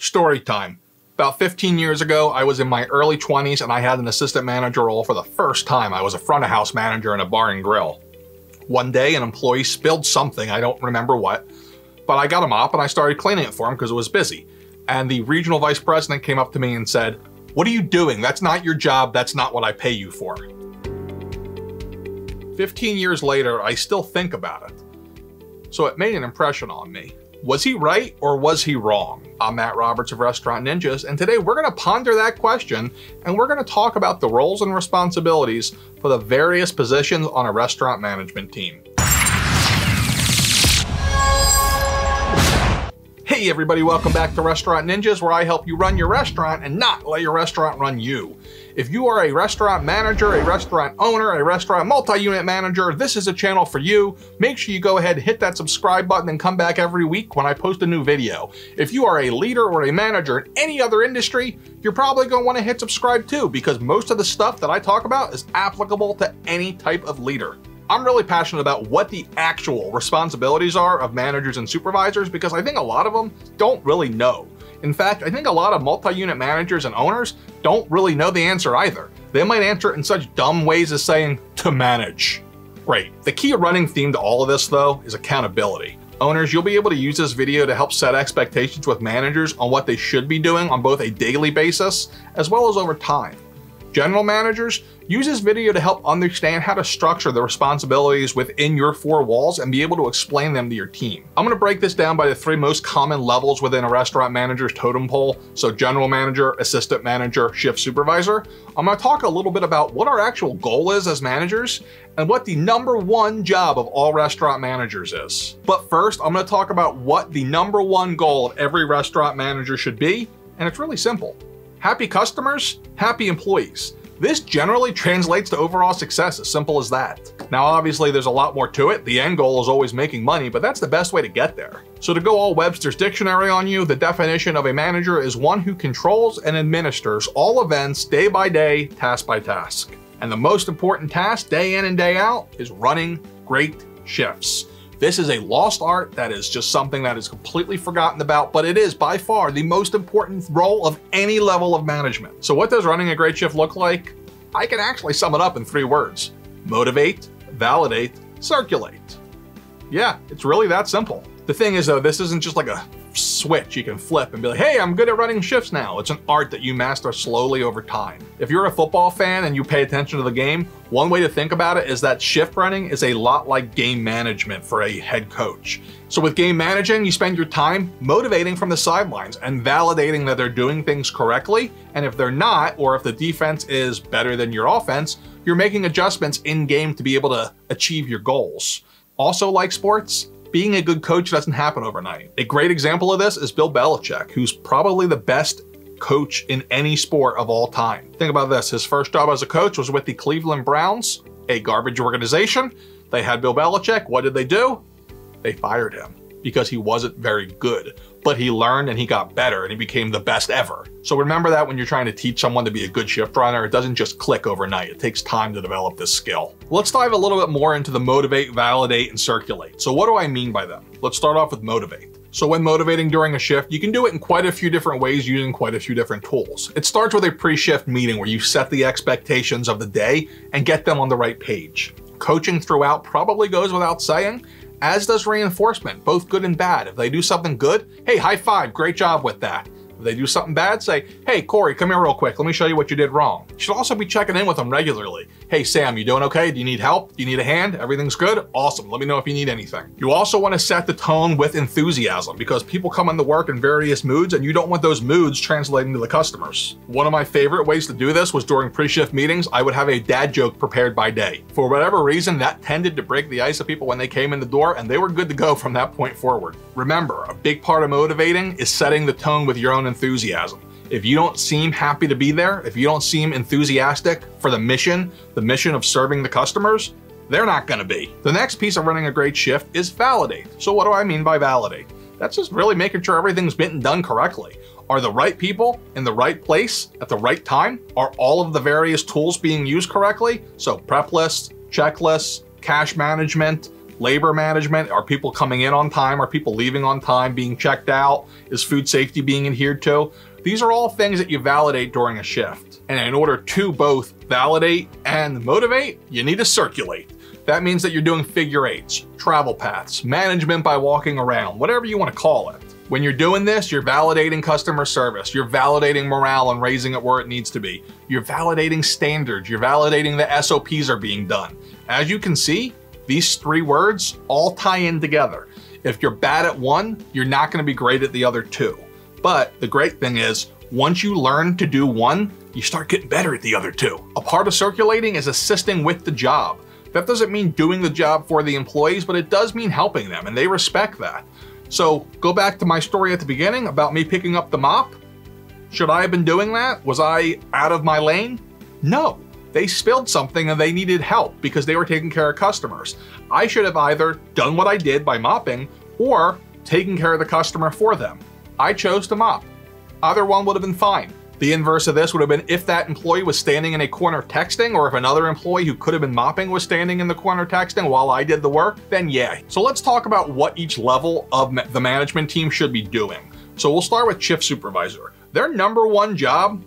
Story time. About 15 years ago, I was in my early 20s and I had an assistant manager role for the first time. I was a front of house manager in a bar and grill. One day, an employee spilled something, I don't remember what, but I got a mop and I started cleaning it for him because it was busy. And the regional vice president came up to me and said, "What are you doing? That's not your job. That's not what I pay you for." 15 years later, I still think about it. So it made an impression on me. Was he right or was he wrong? I'm Matt Roberts of Restaurant Ninjas, and today we're going to ponder that question and we're going to talk about the roles and responsibilities for the various positions on a restaurant management team. Hey everybody, welcome back to Restaurant Ninjas, where I help you run your restaurant and not let your restaurant run you. If you are a restaurant manager, a restaurant owner, a restaurant multi-unit manager, this is a channel for you. Make sure you go ahead and hit that subscribe button and come back every week when I post a new video. If you are a leader or a manager in any other industry, you're probably going to want to hit subscribe too, because most of the stuff that I talk about is applicable to any type of leader. I'm really passionate about what the actual responsibilities are of managers and supervisors because I think a lot of them don't really know. In fact, I think a lot of multi-unit managers and owners don't really know the answer either. They might answer it in such dumb ways as saying, "to manage." Great. The key running theme to all of this, though, is accountability. Owners, you'll be able to use this video to help set expectations with managers on what they should be doing on both a daily basis as well as over time. General managers, use this video to help understand how to structure the responsibilities within your four walls and be able to explain them to your team. I'm going to break this down by the three most common levels within a restaurant manager's totem pole. So general manager, assistant manager, shift supervisor. I'm going to talk a little bit about what our actual goal is as managers and what the number one job of all restaurant managers is. But first, I'm going to talk about what the number one goal of every restaurant manager should be. And it's really simple. Happy customers, happy employees. This generally translates to overall success, as simple as that. Now, obviously, there's a lot more to it. The end goal is always making money, but that's the best way to get there. So to go all Webster's dictionary on you, the definition of a manager is one who controls and administers all events day by day, task by task. And the most important task, day in and day out, is running great shifts. This is a lost art that is just something that is completely forgotten about, but it is by far the most important role of any level of management. So what does running a great shift look like? I can actually sum it up in three words: motivate, validate, circulate. Yeah, it's really that simple. The thing is though, this isn't just like a switch you can flip and be like, "Hey, I'm good at running shifts now." It's an art that you master slowly over time. If you're a football fan and you pay attention to the game, one way to think about it is that shift running is a lot like game management for a head coach. So with game managing, you spend your time motivating from the sidelines and validating that they're doing things correctly. And if they're not, or if the defense is better than your offense, you're making adjustments in game to be able to achieve your goals. Also, like sports, being a good coach doesn't happen overnight. A great example of this is Bill Belichick, who's probably the best coach in any sport of all time. Think about this. His first job as a coach was with the Cleveland Browns, a garbage organization. They had Bill Belichick. What did they do? They fired him because he wasn't very good. But he learned and he got better and he became the best ever. So remember that when you're trying to teach someone to be a good shift runner, it doesn't just click overnight. It takes time to develop this skill. Let's dive a little bit more into the motivate, validate, and circulate. So what do I mean by them? Let's start off with motivate. So when motivating during a shift, you can do it in quite a few different ways using quite a few different tools. It starts with a pre-shift meeting where you set the expectations of the day and get them on the right page. Coaching throughout probably goes without saying, as does reinforcement, both good and bad. If they do something good, hey, high five, great job with that. If they do something bad, say, "Hey, Corey, come here real quick. Let me show you what you did wrong." You should also be checking in with them regularly. "Hey, Sam, you doing okay? Do you need help? Do you need a hand? Everything's good? Awesome. Let me know if you need anything." You also want to set the tone with enthusiasm because people come into work in various moods and you don't want those moods translating to the customers. One of my favorite ways to do this was during pre-shift meetings, I would have a dad joke prepared by day. For whatever reason, that tended to break the ice of people when they came in the door and they were good to go from that point forward. Remember, a big part of motivating is setting the tone with your own enthusiasm. If you don't seem happy to be there, if you don't seem enthusiastic for the mission of serving the customers, they're not going to be. The next piece of running a great shift is validate. So what do I mean by validate? That's just really making sure everything's been done correctly. Are the right people in the right place at the right time? Are all of the various tools being used correctly? So prep lists, checklists, cash management, Labor management, are people coming in on time? Are people leaving on time, being checked out? Is food safety being adhered to? These are all things that you validate during a shift. And in order to both validate and motivate, you need to circulate. That means that you're doing figure eights, travel paths, management by walking around, whatever you want to call it. When you're doing this, you're validating customer service, you're validating morale and raising it where it needs to be. You're validating standards, you're validating the SOPs are being done. As you can see, these three words all tie in together. If you're bad at one, you're not going to be great at the other two. But the great thing is, once you learn to do one, you start getting better at the other two. A part of circulating is assisting with the job. That doesn't mean doing the job for the employees, but it does mean helping them, and they respect that. So go back to my story at the beginning about me picking up the mop. Should I have been doing that? Was I out of my lane? No. They spilled something and they needed help because they were taking care of customers. I should have either done what I did by mopping or taken care of the customer for them. I chose to mop. Either one would have been fine. The inverse of this would have been if that employee was standing in a corner texting, or if another employee who could have been mopping was standing in the corner texting while I did the work, then yeah. So let's talk about what each level of the management team should be doing. So we'll start with shift supervisor. Their number one job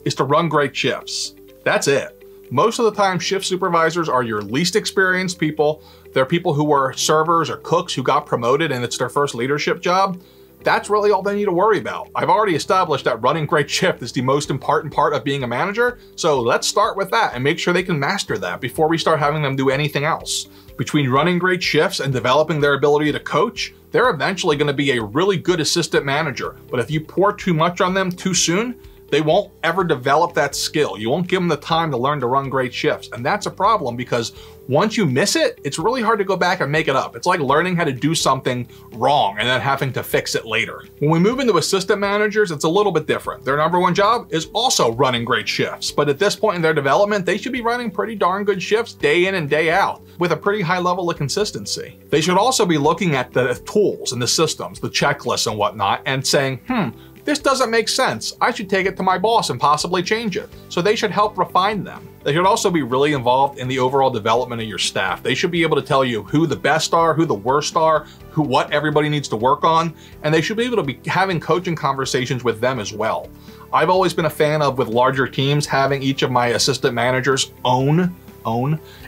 is to run great shifts. That's it. Most of the time, shift supervisors are your least experienced people. They're people who were servers or cooks who got promoted and it's their first leadership job. That's really all they need to worry about. I've already established that running great shift is the most important part of being a manager, so let's start with that and make sure they can master that before we start having them do anything else. Between running great shifts and developing their ability to coach, they're eventually going to be a really good assistant manager, but if you pour too much on them too soon, they won't ever develop that skill. You won't give them the time to learn to run great shifts. And that's a problem because once you miss it, it's really hard to go back and make it up. It's like learning how to do something wrong and then having to fix it later. When we move into assistant managers, it's a little bit different. Their number one job is also running great shifts. But at this point in their development, they should be running pretty darn good shifts day in and day out with a pretty high level of consistency. They should also be looking at the tools and the systems, the checklists and whatnot, and saying, this doesn't make sense. I should take it to my boss and possibly change it. So they should help refine them. They should also be really involved in the overall development of your staff. They should be able to tell you who the best are, who the worst are, what everybody needs to work on, and they should be able to be having coaching conversations with them as well. I've always been a fan of, with larger teams, having each of my assistant managers own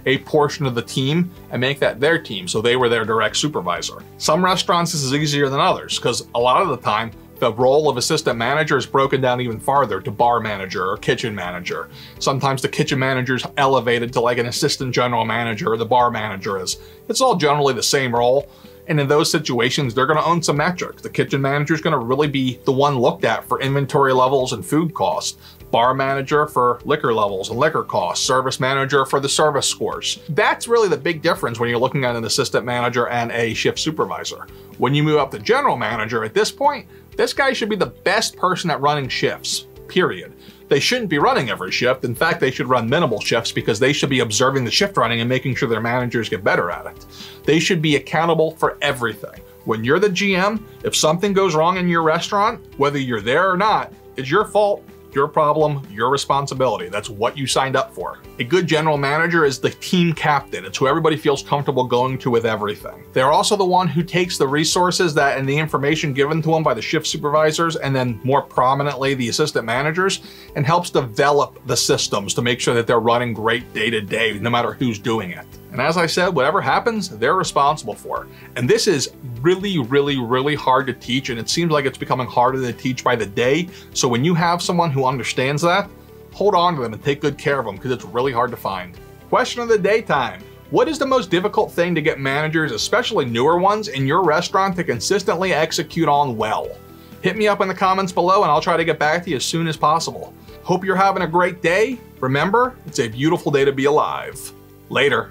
a portion of the team and make that their team, so they were their direct supervisor. Some restaurants this is easier than others because a lot of the time the role of assistant manager is broken down even farther to bar manager or kitchen manager. Sometimes the kitchen manager is elevated to like an assistant general manager or the bar manager is. It's all generally the same role. And in those situations, they're gonna own some metrics. The kitchen manager is gonna really be the one looked at for inventory levels and food costs. Bar manager for liquor levels and liquor costs, service manager for the service scores. That's really the big difference when you're looking at an assistant manager and a shift supervisor. When you move up to general manager, at this point, this guy should be the best person at running shifts, period. They shouldn't be running every shift. In fact, they should run minimal shifts because they should be observing the shift running and making sure their managers get better at it. They should be accountable for everything. When you're the GM, if something goes wrong in your restaurant, whether you're there or not, it's your fault, your problem, your responsibility. That's what you signed up for. A good general manager is the team captain. It's who everybody feels comfortable going to with everything. They're also the one who takes the resources that and the information given to them by the shift supervisors and then more prominently the assistant managers and helps develop the systems to make sure that they're running great day to day no matter who's doing it. And as I said, whatever happens, they're responsible for. And this is really, really, really hard to teach, and it seems like it's becoming harder to teach by the day. So when you have someone who understands that, hold on to them and take good care of them because it's really hard to find. Question of the day time. What is the most difficult thing to get managers, especially newer ones, in your restaurant to consistently execute on well? Hit me up in the comments below and I'll try to get back to you as soon as possible. Hope you're having a great day. Remember, it's a beautiful day to be alive. Later.